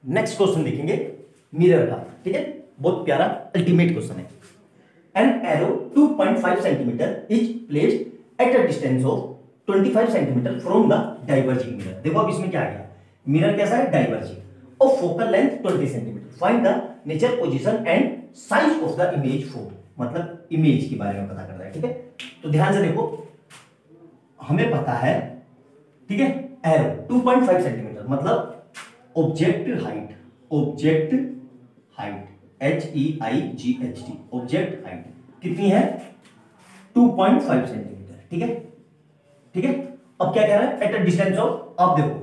Next question देखेंगे mirror का, ठीक है, बहुत प्यारा अल्टीमेट क्वेश्चन है। An arrow 2.5 centimetre is placed at a distance of 25 centimetre from the diverging mirror. देखो अब इसमें क्या आ गया, मिरर कैसा है, डाइवर्जिंग, और focal length 20 centimetre. Find the nature, position and size of the image photo, मतलब इमेज के बारे में पता कर रहा है, ठीक है। तो ध्यान से देखो, हमें पता है, ठीक है, एरो 2.5 सेंटीमीटर मतलब object height, object height HEIGHT, object height कितनी है, 2.5 सेंटीमीटर, ठीक है, ठीक है। अब क्या कह रहा है, एट अ डिस्टेंस ऑफ, अब देखो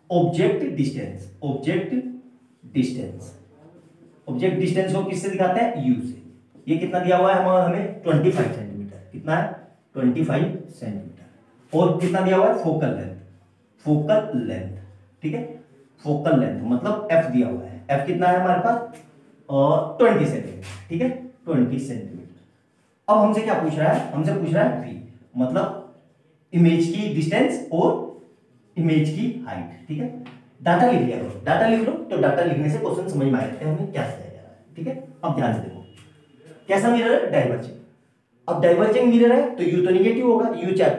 object distance, object distance, object distance को किससे दिखाते हैं, U से। ये कितना दिया हुआ है हमें 25 सेंटीमीटर, कितना है 25 सेंटीमीटर। और कितना दिया हुआ है, फोकल लेंथ, फोकल लेंथ, ठीक है, फोकल लेंथ मतलब F दिया हुआ है, F कितना है हमारे पास 20 सेंटीमीटर, ठीक है, 20 सेंटीमीटर। अब हमसे क्या पूछ रहा है, हमसे पूछ रहा है V, मतलब इमेज की डिस्टेंस और इमेज की हाइट, ठीक है। डाटा लिख लिया करो, डाटा लिख लो, तो डाटा लिखने से क्वेश्चन समझ में आ जाते हैं हमें क्या किया जा रहा है, ठीक है। अब ध्यान से देखो, कैसा मिरर है, डाइवर्जिंग। अब डाइवर्जिंग मिरर है तो U तो निगेटिव होगा, U चाहे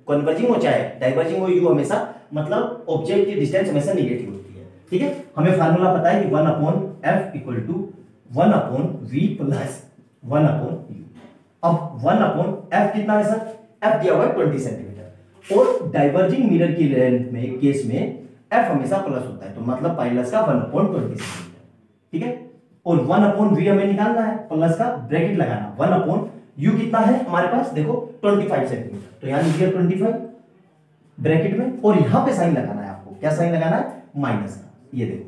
कन्वर्जिंग हो चाहे डाइवर्जिंग हो, U हमेशा मतलब ऑब्जेक्ट की डिस्टेंस हमेशा निगेटिव होती है, ठीक है। हमें फार्मूला पता है कि 1/f equal to 1/v plus 1/u। अब 1/f कितना है सर, f दिया हुआ है 20 सेंटीमीटर, और डाइवर्जिंग मिरर की लेंथ में केस में f हमेशा प्लस होता है, तो मतलब पाइलस का 1/20 सेंटीमीटर, ठीक है। और 1/v हमें निकालना है, प्लस का ब्रैकेट लगाना, 1/u कितना है हमारे पास, देखो 25 सेंटीमीटर, तो यहां लिख दिया 25 ब्रैकेट में, और यहां पे साइन लगाना है आपको, क्या साइन लगाना है, माइनस का, ये देखो।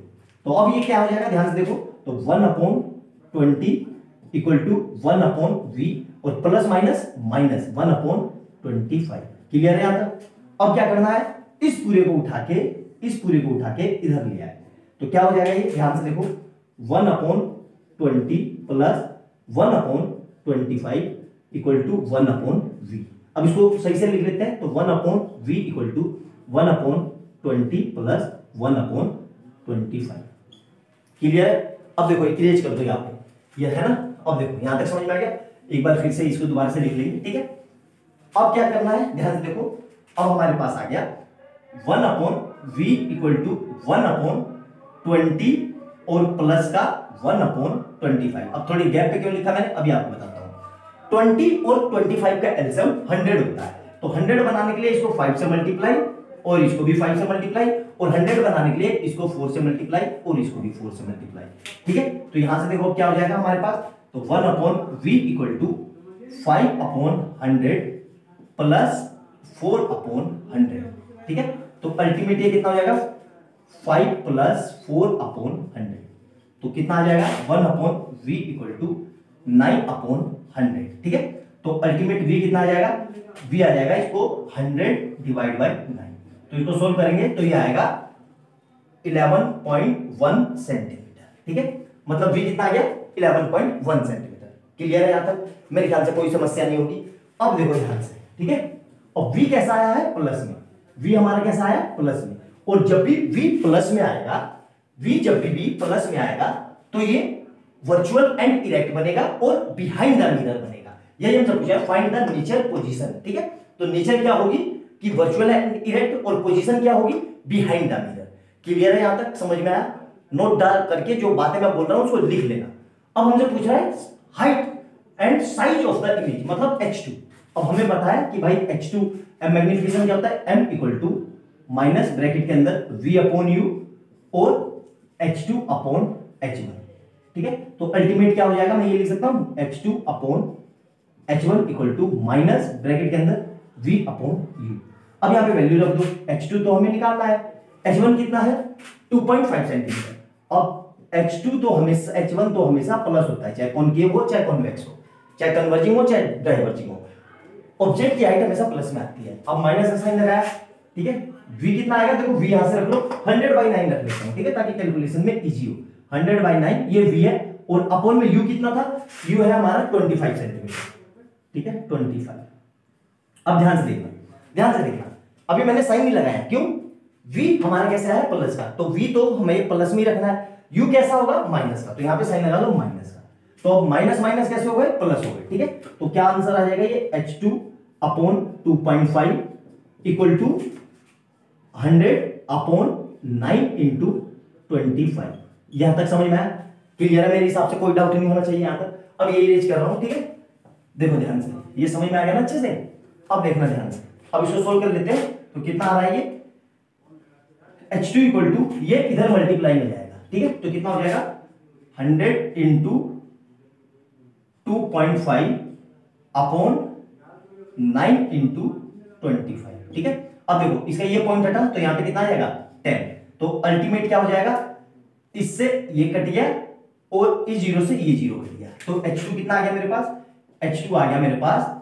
तो अब ये क्या हो जाएगा, ध्यान से देखो, तो 1/20 इक्वल टू 1/v, और प्लस माइनस माइनस 1/25। क्लियर है यहां तक। अब क्या करना है, इस पूरे को उठा के, इस पूरे को उठा के इधर ले आए, तो क्या हो जाएगा ये, ध्यान से देखो, 1/20 प्लस 1/25 इक्वल टू 1/v। अब इसको सही से लिख लेते हैं, तो 1/v equal to 1/20 plus 1/25। Clear है। अब देखो इरेज कर दो यहाँ पे, ये है ना। अब देखो यहां तक समझ में आ गया, एक बार फिर से इसको दोबारा से लिख लेंगे, ठीक है। अब क्या करना है, ध्यान से देखो, अब हमारे पास आ गया 1/v इक्वल टू 1/20 और प्लस का 1/25। अब थोड़ी गैप पे क्यों लिखा मैंने, अभी आपको बताता हूं। 20 और 25 का एलसीएम 100 होता है, तो 100 बनाने के लिए इसको 5 से मल्टीप्लाई, और इसको भी 5 से मल्टीप्लाई, और 100 बनाने के लिए इसको 4 से मल्टीप्लाई, और इसको भी 4 से मल्टीप्लाई, ठीक है। तो यहां से देखो क्या हो जाएगा हमारे पास, तो 1/v इक्वल टू 5/100 प्लस 4/100, ठीक है। तो अल्टीमेट ये कितना हो जाएगा, 5 प्लस 4/100, तो कितना आ जाएगा 1/v इक्वल टू 9/100, ठीक है। तो अल्टीमेट v कितना आ जाएगा, v आ जाएगा इसको 100 डिवाइड बाय 9, तो इसको सोल्व करेंगे तो ये आएगा 11.1 सेंटीमीटर, ठीक है। मतलब v कितना आ गया 11.1 सेंटीमीटर। क्लियर है यहां तक, मेरे ख्याल से कोई समस्या नहीं होगी। अब देखो ध्यान से, ठीक है, और v कैसा आया है, प्लस में, v हमारा कैसा आया प्लस में, और जब भी v प्लस में आएगा, v जब भी v प्लस में आएगा तो ये वर्चुअल एंड इरेक्ट बनेगा और बिहाइंड द मिरर बनेगा। यही हमसे पूछा है, फाइंड द नेचर पोजीशन, ठीक है। तो नेचर क्या होगी कि वर्चुअल एंड इरेक्ट, और पोजीशन क्या होगी बिहाइंड द मिरर। क्लियर है यहां तक, समझ में आया। नोट डाल करके जो बातें मैं बोल रहा हूं उसको लिख लेना। अब हमसे पूछ रहा है height and size of the image, मतलब h2। अब हमें पता है कि भाई h2 मैग्निफिकेशन क्या होता है, m equal to minus bracket के अंदर v/u और h2/h1, ठीक है। तो अल्टीमेट क्या हो जाएगा, मैं ये लिख सकता हूं h2/h1 equal to minus bracket के अंदर v/u। अब यहां पे वैल्यू रख दो, h2 तो हमें निकालना है, h1 कितना है 2.5 सेंटीमीटर। अब h2 तो हमेशा, h1 तो हमेशा प्लस होता है, चाहे कॉनकेव हो चाहे कॉन्वेक्स हो, चाहे कन्वर्जिंग हो चाहे डाइवर्जिंग हो, ऑब्जेक्ट की हाइट हमेशा प्लस में आती है। अब माइनस का साइन लगाया, ठीक है। v कितना आएगा, देखो v यहां से रख लो, 100/9 रख लेता हूं, ठीक है, ताकि कैलकुलेशन में इजी हो। 100/9 ये v है, और अपॉन में u कितना था, u है हमारा 25 सेंटीमीटर, ठीक है, 25। अब ध्यान से देखना, ध्यान से देखना, अभी मैंने साइन नहीं लगाया, क्यों, v हमारा कैसा है प्लस का, तो v तो हमें प्लस में ही रखना है, u कैसा होगा माइनस का, तो यहां पे साइन लगा लो माइनस का, तो अब माइनस माइनस कैसे हो गए प्लस हो गए, ठीक है। तो क्या आंसर आ जाएगा ये H2 upon 2.5 equal to 100 upon 9 into 25। यहां तक समझ में आया, क्लियर है, मेरे हिसाब से कोई डाउट नहीं होना चाहिए यहां तक। अब ये इरेज कर रहा हूं, ठीक है, देखो ध्यान से, ये समझ में आ गया ना अच्छे से। अब देखना ध्यान से, अब इसको सोल्व कर लेते हैं, तो कितना आ रहा है ये H2 इक्वल टू, ये इधर मल्टीप्लाई में जाएगा, ठीक है, तो कितना हो जाएगा 100 इंटू 2.5 अपॉन 9 इंटू 25, ठीक है। अब देखो इसका ये पॉइंट हटा, तो यहां पे कितना आ जाएगा 10, तो अल्टीमेट क्या हो जाएगा, इससे ये कट गया और इस जीरो से ये जीरो कट गया, तो H2 कितना आ गया मेरे पास, H2 आ गया मेरे पास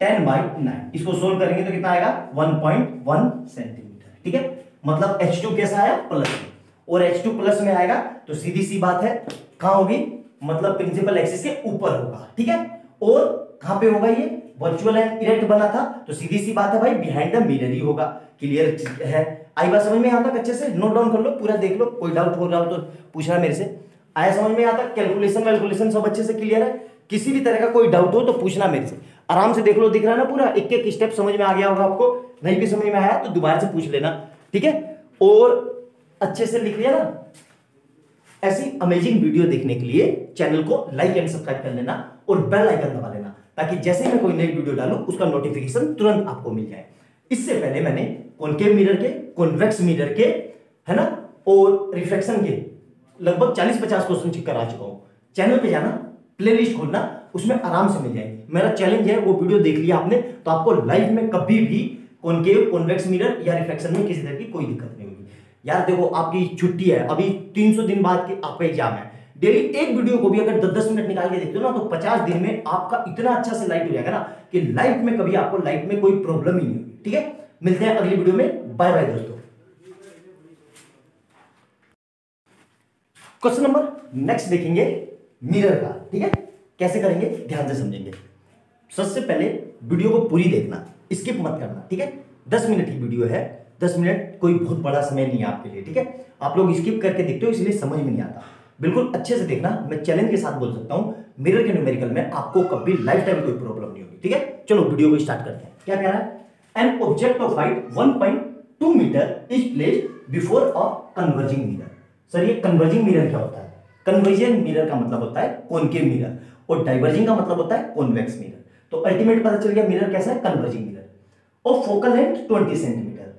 10/9। इसको सोल्व करेंगे तो कितना आएगा 1.1 सेंटीमीटर, ठीक है। मतलब H2 कैसा आया प्लस में, और H2 प्लस में आएगा तो सीधी सी बात है कहां होगी, मतलब प्रिंसिपल एक्सिस के ऊपर होगा, ठीक है। और कहां पे होगा, ये वर्चुअल एंड इरेक्ट बना था, तो सीधी सी बात है भाई बिहाइंड द मिरर ही होगा। क्लियर है, आई बात समझ में यहां तक, अच्छे से नोट डाउन कर लो, पूरा देख लो, कोई डाउट हो रहा हो तो पूछना मेरे से। आया समझ में, यहां तक कैलकुलेशन सब अच्छे से क्लियर है, किसी भी तरह का कोई डाउट हो तो पूछना मेरे से, आराम से देख लो, दिख रहा है ना पूरा, एक एक स्टेप समझ में आ गया होगा आपको, नहीं भी समझ में आया तो दोबारा से पूछ लेना, ठीक है। और अच्छे से लिख लिया ना। ऐसी अमेजिंग वीडियो देखने के लिए चैनल को लाइक एंड सब्सक्राइब कर लेना और बेल आइकन दबा लेना, ताकि जैसे ही मैं कोई नई वीडियो डालूं उसका नोटिफिकेशन तुरंत आपको मिल जाए। इससे पहले मैंने कॉनकेव मिरर के, कॉन्वेक्स मिरर के, है ना, और रिफ्लेक्शन के लगभग 40-50 क्वेश्चन चेक करा चुका हूं। चैनल पे जाना, प्लेलिस्ट खोलना, उसमें आराम से मिल जाएंगे। मेरा चैलेंज है, वो वीडियो देख लिया आपने तो आपको लाइफ में कभी भी कॉनकेव, कॉन्वेक्स मिरर या रिफ्लेक्शन में किसी तरह की कोई दिक्कत नहीं होगी। यार देखो आपकी छुट्टी है, अभी 300 दिन बाद के आपका एग्जाम है, डेली एक वीडियो को भी अगर 10-10 मिनट निकाल के देखते हो ना, तो 50 दिन में आपका इतना अच्छा से लाइफ हो जाएगा ना कि लाइफ में कभी आपको लाइफ में कोई प्रॉब्लम ही नहीं होगी, ठीक है। मिलते हैं अगली वीडियो में, बाय बाय दोस्तों। क्वेश्चन नंबर नेक्स्ट देखेंगे मिरर का, ठीक है, कैसे करेंगे ध्यान से समझेंगे। सबसे पहले वीडियो को पूरी देखना, स्किप मत करना, ठीक है। 10 मिनट की वीडियो है, 10 मिनट कोई बहुत बड़ा समय नहीं है आपके लिए, ठीक है। आप लोग स्किप करके देखते हो इसलिए समझ में नहीं आता, बिल्कुल अच्छे से देखना। मैं चैलेंज के साथ बोल सकता हूं मिरर के न्यूमेरिकल में आपको कभी लाइफ टाइम कोई प्रॉब्लम नहीं होगी, ठीक है। चलो वीडियो को स्टार्ट करते हैं। क्या कह रहा है, an object of height 1.2 metre is placed before a converging mirror. Sir ये कन्वर्जिंग मिरर क्या होता है, कन्वर्जिंग मिरर का मतलब होता है कॉनकेव मिरर, और डाइवर्जिंग का मतलब होता है कॉन्वेक्स मिरर। तो अल्टीमेट पता चल गया मिरर कैसा है, कन्वर्जिंग मिरर, और focal length 20 centimetre,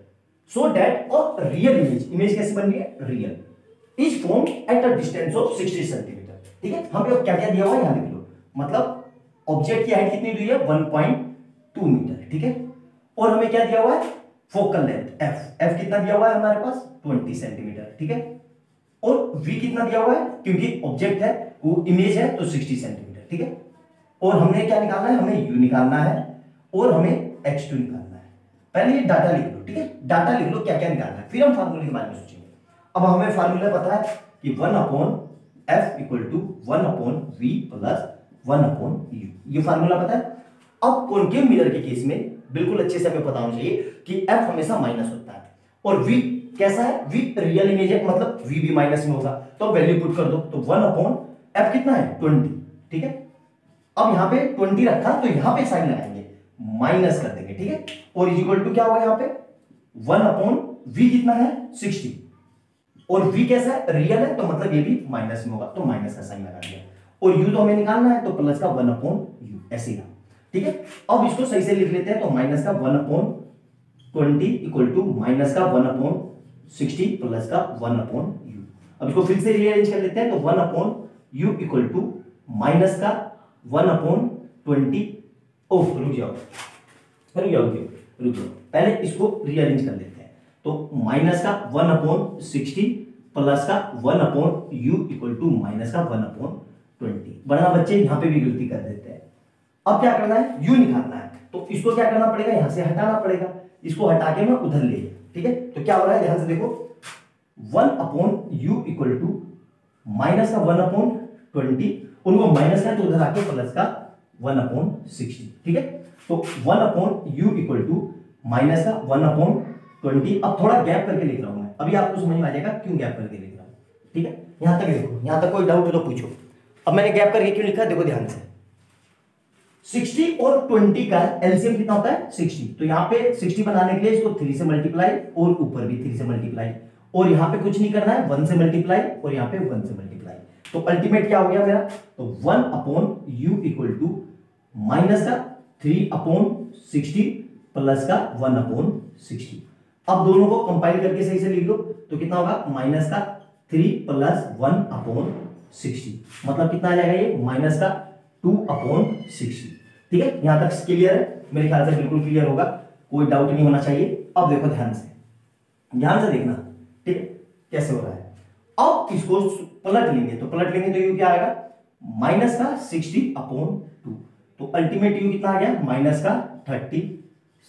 so that a real image कैसे बन रही है, real is formed at a distance of 60 centimetre, ठीक है। हम क्या क्या दिया हुआ है यहां लिख लो, मतलब ऑब्जेक्ट की हाइट कितनी दी है 1.2 मीटर, ठीक है, और हमें क्या दिया हुआ है फोकल लेंथ एफ कितना दिया हुआ है हमारे पास 20 सेंटीमीटर, ठीक है, और v कितना दिया हुआ है, क्योंकि ऑब्जेक्ट है वो इमेज है तो 60 सेंटीमीटर, ठीक है। और हमने क्या निकालना है, हमें u निकालना है और हमें h2 निकालना है। पहले ये डाटा लिख लो, ठीक है, डाटा लिख लो क्या क्या निकालना है, फिर हम फार्मूले के बारे में सोचेंगे। अब हमें फार्मूला पता है कि 1/f equal to 1/v plus 1/u, ये फार्मूला पता है। अब कॉनकेव मिरर के केस में बिल्कुल अच्छे से हमें पता होना चाहिए कि f हमेशा माइनस होता है और v कैसा है, v रियल इमेज है, मतलब v भी माइनस में होगा, तो वैल्यू पुट कर दो, तो 1/f कितना है 20, ठीक है। अब यहां पे 20 रखा तो यहां पे साइन लगाएंगे, माइनस कर देंगे, ठीक है, और इज इक्वल टू क्या होगा यहां पे 1/v कितना है 60, और v कैसा है रियल है, तो मतलब ये भी माइनस में होगा, तो माइनस का साइन लगा दिया, और u तो हमें निकालना है, तो प्लस का 1/u ऐसे ही, ठीक है। अब इसको सही से लिख लेते हैं, तो माइनस का 1/20 इक्वल टू माइनस का 1/60 प्लस का 1/u। अब इसको फिर से रीअरेंज कर लेते हैं, तो 1/u इक्वल टू माइनस का 1/20। ओह रुक जाओ, पहले इसको रीअरेंज कर लेते हैं, तो माइनस का 1/60 प्लस का 1/u इक्वल टू माइनस का 1/20। बड़ा बच्चे यहां पे भी गलती कर देते हैं। अब क्या करना है, u निकालना है, तो इसको क्या करना पड़ेगा, यहां से हटाना पड़ेगा, इसको हटा के मैं उधर ले गया, ठीक है। तो क्या हो रहा है ध्यान से देखो, 1/u इक्वल टू माइनस का 1/20, उनको माइनस का तो उधर आके प्लस का 1/60, ठीक है। तो 1/u इक्वल टू माइनस का 20। अब थोड़ा गैप करके लिख रहा हूं मैं, अभी आपको समझ में आ जाएगा क्यों गैप करके लिख रहा हूं। ठीक है, यहां तक देखो, यहां तक कोई डाउट हो तो पूछो। अब मैंने गैप करके क्यों लिखा, देखो ध्यान से। 60 और 20 का एलसीएम कितना होता है 60, तो यहां पे 60 बनाने के लिए इसको 3 से मल्टीप्लाई और ऊपर भी 3 से मल्टीप्लाई, और यहां पे कुछ नहीं करना है, 1 से मल्टीप्लाई और यहां पे 1 से मल्टीप्लाई। तो अल्टीमेट क्या हो गया मेरा, तो 1 upon u equal to minus का 3 अपॉन 60 प्लस का 1 अपॉन 60। अब दोनों को कंपाइल करके सही से लिख दो, तो कितना होगा माइनस का 3 प्लस 1 अपॉन 60, मतलब कितना आ जाएगा ये माइनस का 2 अपॉन 60। ठीक है, यहां तक क्लियर है, मेरे ख्याल से बिल्कुल क्लियर होगा, कोई डाउट नहीं होना चाहिए। अब देखो ध्यान से देखना, ठीक है कैसे हो रहा है। अब इसको पलट लेंगे, तो पलट लेंगे तो यू क्या आएगा माइनस का 60 अपॉन 2, तो अल्टीमेट यू कितना आ गया माइनस का 30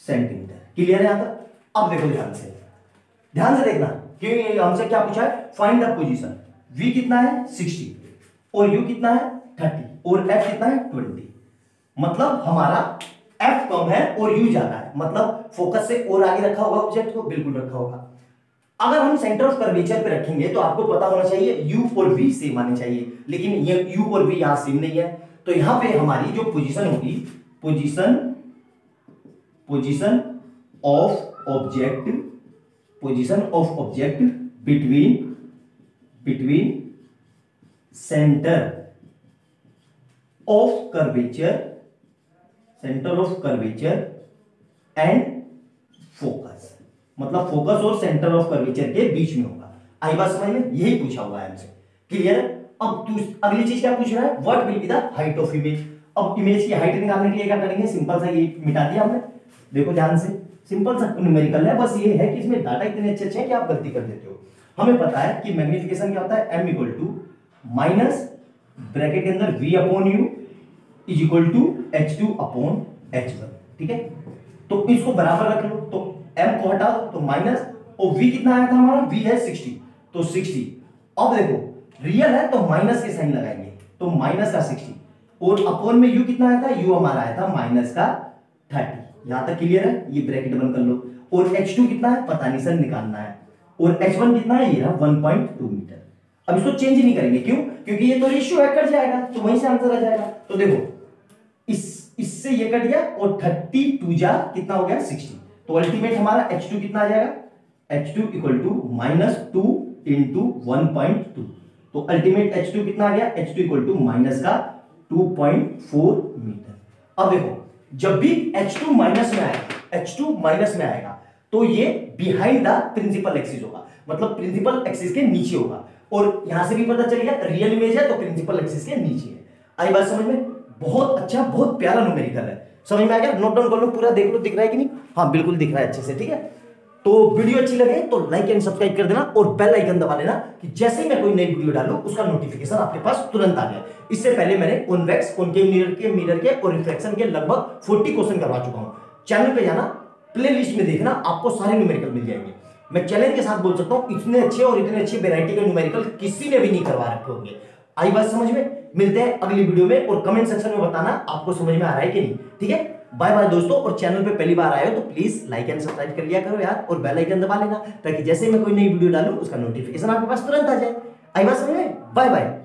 सेंटीमीटर। क्लियर है यहां तक। अब देखो ध्यान से देखना, क्योंकि हमसे क्या पूछा है, फाइंड द पोजीशन। v कितना है 60 और u कितना है 30 और f कितना है 20, मतलब हमारा f कम है और u ज्यादा है, मतलब फोकस से और आगे रखा होगा ऑब्जेक्ट को, बिल्कुल रखा होगा। अगर हम सेंटर ऑफ कर्वेचर पे रखेंगे तो आपको पता होना चाहिए u और v सेम आने चाहिए, लेकिन ये u और v यहां सेम नहीं है, तो यहां पे हमारी जो पोजीशन होगी, position of object between centre of curvature and focus, मतलब फोकस और सेंटर ऑफ कर्वेचर के बीच में होगा। आई बात समझ में, यही पूछा हुआ है हमसे। क्लियर है। अब अगली चीज क्या पूछ रहा है, what will be the height of image. अब इमेज की हाइट निकालने के लिए क्या करेंगे, सिंपल सा ये मिटा दिया हमने। देखो ध्यान से, सिंपल सा न्यूमेरिकल है, बस ये है कि इसमें डाटा इतने अच्छे हैं कि आप गलती कर देते हो। हमें पता है कि मैग्निफिकेशन क्या होता है, m equal to minus bracket के अंदर v upon u is equal to h2 upon h1। ठीक है, तो इसको बराबर रख लो, तो m को हटा दो तो माइनस, और v कितना आया था हमारा, v है 60, तो 60। अब देखो रियल है तो माइनस के साइन लगाएंगे, तो माइनस का 60, और अपॉन में u कितना आया था, u हमारा आया था माइनस का 30। यहां तक क्लियर है, ये ब्रैकेट बंद कर लो। और h2 कितना है पता नहीं सर, निकालना है, और h1 कितना है, ये रहा 1.2 मीटर। अब इसको चेंज नहीं करेंगे, क्यों, क्योंकि ये तो रेशियो है, कट जाएगा, तो वहीं से आंसर आ जाएगा। तो देखो इससे ये कट गया, और 32 जा कितना हो गया 60, तो अल्टीमेट हमारा h2 कितना आ जाएगा, h2 equal to minus 2 into 1.2, तो अल्टीमेट h2 कितना आ गया, h2 इक्वल टू माइनस का 2.4 मीटर। अब देखो जब भी h2 माइनस में आएगा तो ये बिहाइंड द प्रिंसिपल एक्सिस होगा, मतलब प्रिंसिपल एक्सिस के नीचे होगा, और यहां से भी पता चल गया रियल इमेज है तो प्रिंसिपल एक्सिस के नीचे है। आई बात समझ में, बहुत अच्छा, बहुत प्यारा न्यूमेरिकल है, समझ में आ गया। नोट डाउन कर लो, पूरा देख लो, दिख रहा है कि नहीं, हाँ बिल्कुल दिख रहा है अच्छे से। ठीक है, तो वीडियो अच्छी लगे तो लाइक एंड सब्सक्राइब कर देना, और बेल आइकन दबा देना कि जैसे ही मैं कोई नई वीडियो डालूं उसका नोटिफिकेशन आपके पास तुरंत आ जाए। इससे पहले मैंने कॉन्वेक्स, कॉनकेव मिरर के और रिफ्लेक्शन के लगभग 40 क्वेश्चन करवा चुका हूं। चैनल पे जाना, प्लेलिस्ट में देखना, आपको सारे न्यूमेरिकल मिल जाएंगे। मैं चैलेंज के साथ बोल सकता हूं, इतने अच्छे और इतने अच्छे वैरायटी के न्यूमेरिकल किसी ने भी नहीं करवा रखे होंगे। आई बात समझ में। मिलते हैं अगली वीडियो में, और कमेंट सेक्शन में बताना आपको समझ में आ रहा है कि नहीं। ठीक है, बाय बाय दोस्तों। और चैनल पे पहली बार आए हो तो प्लीज लाइक एंड सब्सक्राइब कर लिया करो यार, और बेल आइकन दबा लेना, ताकि जैसे मैं कोई नई वीडियो डालूं उसका नोटिफिकेशन आपके पास तुरंत आ जाए। आई बात समझ में, बाय बाय।